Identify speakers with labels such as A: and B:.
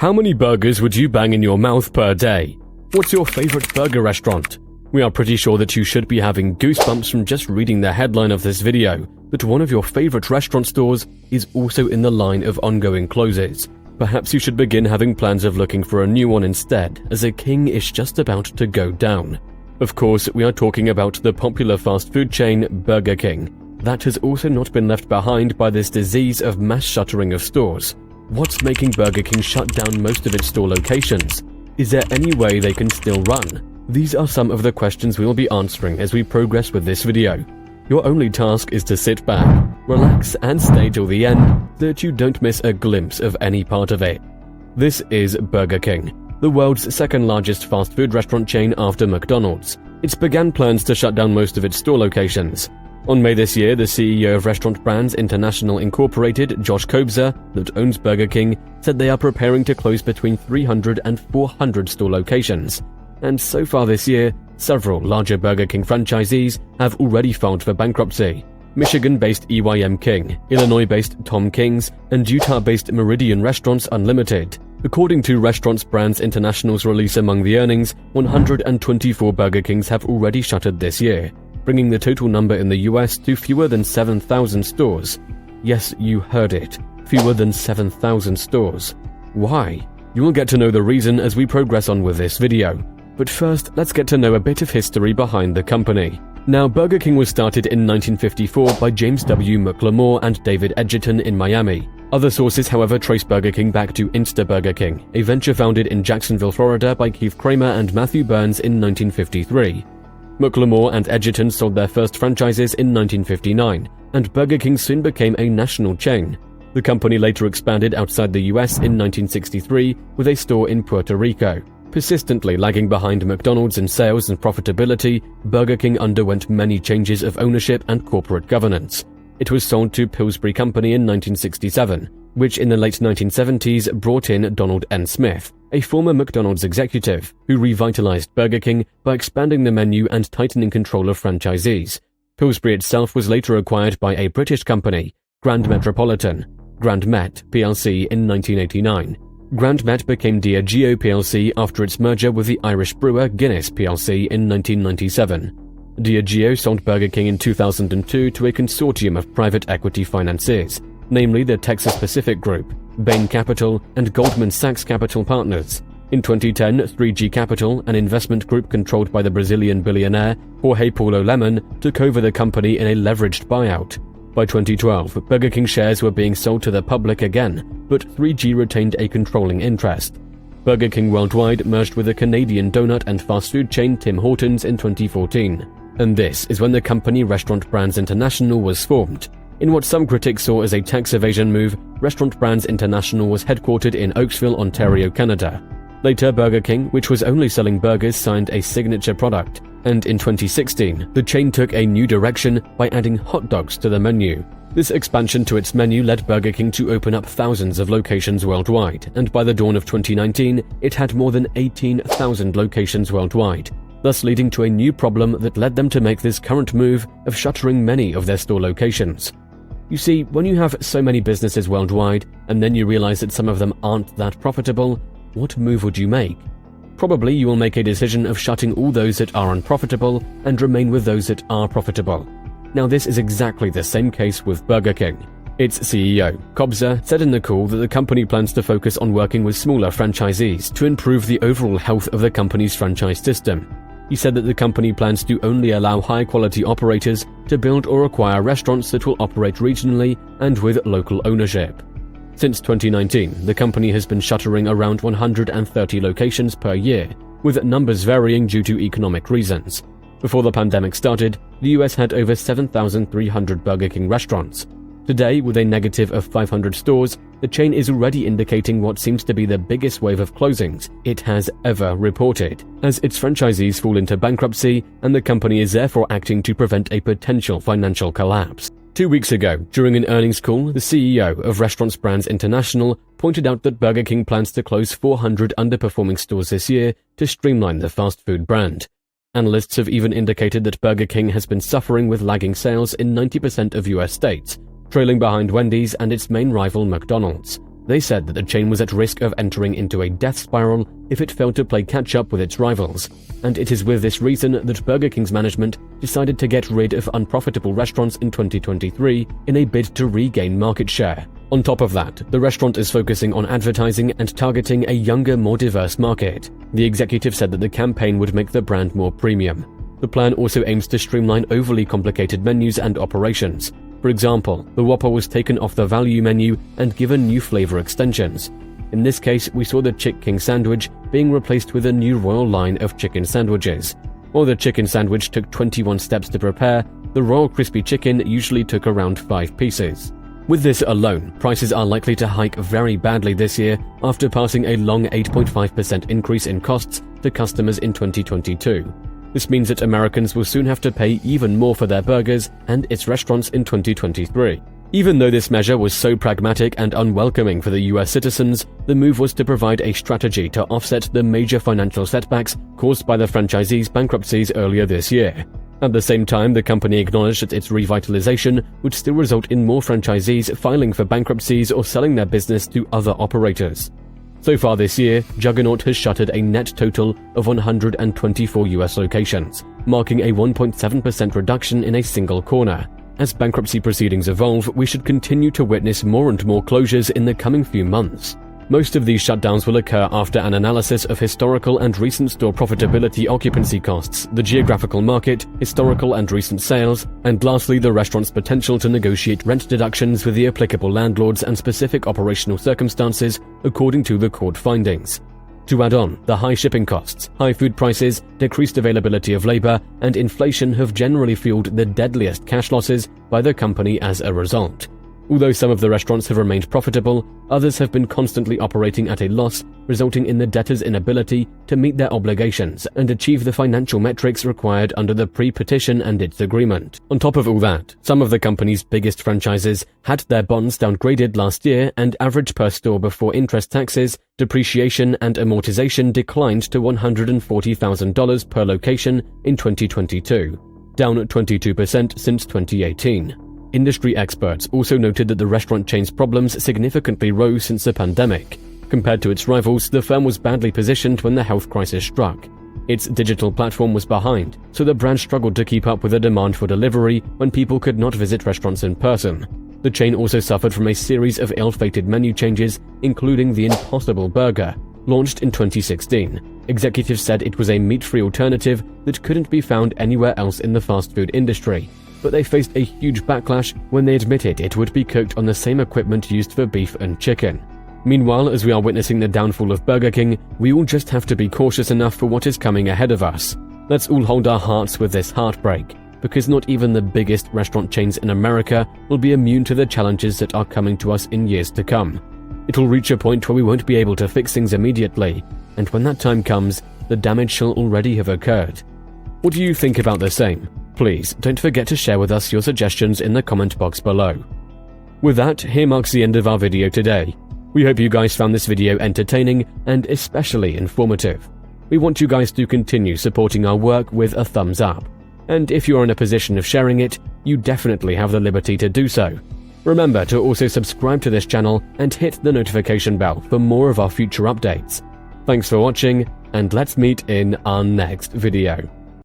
A: How many burgers would you bang in your mouth per day? What's your favorite burger restaurant? We are pretty sure that you should be having goosebumps from just reading the headline of this video, that one of your favorite restaurant stores is also in the line of ongoing closes. Perhaps you should begin having plans of looking for a new one instead, as a king is just about to go down. Of course, we are talking about the popular fast food chain Burger King. That has also not been left behind by this disease of mass shuttering of stores. What's making Burger King shut down most of its store locations? Is there any way they can still run? These are some of the questions we will be answering as we progress with this video. Your only task is to sit back, relax and stay till the end so that you don't miss a glimpse of any part of it. This is Burger King, the world's second largest fast food restaurant chain after McDonald's. It's began plans to shut down most of its store locations. On May this year, the CEO of Restaurant Brands International Incorporated, Josh Kobza, that owns Burger King, said they are preparing to close between 300 and 400 store locations. And so far this year, several larger Burger King franchisees have already filed for bankruptcy. Michigan-based EYM King, Illinois-based Tom King's, and Utah-based Meridian Restaurants Unlimited. According to Restaurant Brands International's release among the earnings, 124 Burger Kings have already shuttered this year, bringing the total number in the US to fewer than 7,000 stores. Yes, you heard it. Fewer than 7,000 stores. Why? You will get to know the reason as we progress on with this video. But first, let's get to know a bit of history behind the company. Now, Burger King was started in 1954 by James W. McLemore and David Edgerton in Miami. Other sources, however, trace Burger King back to Insta Burger King, a venture founded in Jacksonville, Florida by Keith Kramer and Matthew Burns in 1953. McLemore and Edgerton sold their first franchises in 1959, and Burger King soon became a national chain. The company later expanded outside the US in 1963 with a store in Puerto Rico. Persistently lagging behind McDonald's in sales and profitability, Burger King underwent many changes of ownership and corporate governance. It was sold to Pillsbury Company in 1967, which in the late 1970s brought in Donald N. Smith, a former McDonald's executive, who revitalized Burger King by expanding the menu and tightening control of franchisees. Pillsbury itself was later acquired by a British company, Grand Met plc, in 1989. Grand Met became Diageo plc after its merger with the Irish brewer Guinness plc in 1997. Diageo sold Burger King in 2002 to a consortium of private equity financiers, namely the Texas Pacific Group, Bain Capital, and Goldman Sachs Capital Partners. In 2010, 3G Capital, an investment group controlled by the Brazilian billionaire Jorge Paulo Lemann, took over the company in a leveraged buyout. By 2012, Burger King shares were being sold to the public again, but 3G retained a controlling interest. Burger King Worldwide merged with the Canadian donut and fast food chain Tim Hortons in 2014. And this is when the company Restaurant Brands International was formed. In what some critics saw as a tax evasion move, Restaurant Brands International was headquartered in Oakville, Ontario, Canada. Later, Burger King, which was only selling burgers, signed a signature product, and in 2016, the chain took a new direction by adding hot dogs to the menu. This expansion to its menu led Burger King to open up thousands of locations worldwide, and by the dawn of 2019, it had more than 18,000 locations worldwide, thus leading to a new problem that led them to make this current move of shuttering many of their store locations. You see, when you have so many businesses worldwide, and then you realize that some of them aren't that profitable, what move would you make? Probably you will make a decision of shutting all those that are unprofitable and remain with those that are profitable. Now, this is exactly the same case with Burger King. Its CEO, Kobza, said in the call that the company plans to focus on working with smaller franchisees to improve the overall health of the company's franchise system. He said that the company plans to only allow high-quality operators to build or acquire restaurants that will operate regionally and with local ownership. Since 2019, the company has been shuttering around 130 locations per year, with numbers varying due to economic reasons. Before the pandemic started, the US had over 7,300 Burger King restaurants. Today, with a negative of 500 stores, the chain is already indicating what seems to be the biggest wave of closings it has ever reported, as its franchisees fall into bankruptcy and the company is therefore acting to prevent a potential financial collapse. 2 weeks ago, during an earnings call, the CEO of Restaurant Brands International pointed out that Burger King plans to close 400 underperforming stores this year to streamline the fast food brand. Analysts have even indicated that Burger King has been suffering with lagging sales in 90% of US states, trailing behind Wendy's and its main rival McDonald's. They said that the chain was at risk of entering into a death spiral if it failed to play catch-up with its rivals, and it is with this reason that Burger King's management decided to get rid of unprofitable restaurants in 2023 in a bid to regain market share. On top of that, the restaurant is focusing on advertising and targeting a younger, more diverse market. The executive said that the campaign would make the brand more premium. The plan also aims to streamline overly complicated menus and operations. For example, the Whopper was taken off the value menu and given new flavor extensions. In this case, we saw the Chick King sandwich being replaced with a new royal line of chicken sandwiches. While the chicken sandwich took 21 steps to prepare, the Royal Crispy Chicken usually took around 5 pieces. With this alone, prices are likely to hike very badly this year after passing a long 8.5% increase in costs to customers in 2022. This means that Americans will soon have to pay even more for their burgers and its restaurants in 2023. Even though this measure was so pragmatic and unwelcoming for the US citizens, the move was to provide a strategy to offset the major financial setbacks caused by the franchisees' bankruptcies earlier this year. At the same time, the company acknowledged that its revitalization would still result in more franchisees filing for bankruptcies or selling their business to other operators. So far this year, Juggernaut has shuttered a net total of 124 US locations, marking a 1.7% reduction in a single corner. As bankruptcy proceedings evolve, we should continue to witness more and more closures in the coming few months. Most of these shutdowns will occur after an analysis of historical and recent store profitability, occupancy costs, the geographical market, historical and recent sales, and lastly the restaurant's potential to negotiate rent deductions with the applicable landlords and specific operational circumstances according to the court findings. To add on, the high shipping costs, high food prices, decreased availability of labor, and inflation have generally fueled the deadliest cash losses by the company as a result. Although some of the restaurants have remained profitable, others have been constantly operating at a loss, resulting in the debtors' inability to meet their obligations and achieve the financial metrics required under the pre-petition and its agreement. On top of all that, some of the company's biggest franchises had their bonds downgraded last year, and average per store before interest, taxes, depreciation and amortization declined to $140,000 per location in 2022, down 22% since 2018. Industry experts also noted that the restaurant chain's problems significantly rose since the pandemic. Compared to its rivals, the firm was badly positioned when the health crisis struck. Its digital platform was behind, so the brand struggled to keep up with the demand for delivery when people could not visit restaurants in person. The chain also suffered from a series of ill-fated menu changes, including the Impossible Burger, launched in 2016. Executives said it was a meat-free alternative that couldn't be found anywhere else in the fast food industry, but they faced a huge backlash when they admitted it would be cooked on the same equipment used for beef and chicken. Meanwhile, as we are witnessing the downfall of Burger King, we all just have to be cautious enough for what is coming ahead of us. Let's all hold our hearts with this heartbreak, because not even the biggest restaurant chains in America will be immune to the challenges that are coming to us in years to come. It'll reach a point where we won't be able to fix things immediately, and when that time comes, the damage shall already have occurred. What do you think about the same? Please don't forget to share with us your suggestions in the comment box below. With that, here marks the end of our video today. We hope you guys found this video entertaining and especially informative. We want you guys to continue supporting our work with a thumbs up. And if you're in a position of sharing it, you definitely have the liberty to do so. Remember to also subscribe to this channel and hit the notification bell for more of our future updates. Thanks for watching, and let's meet in our next video.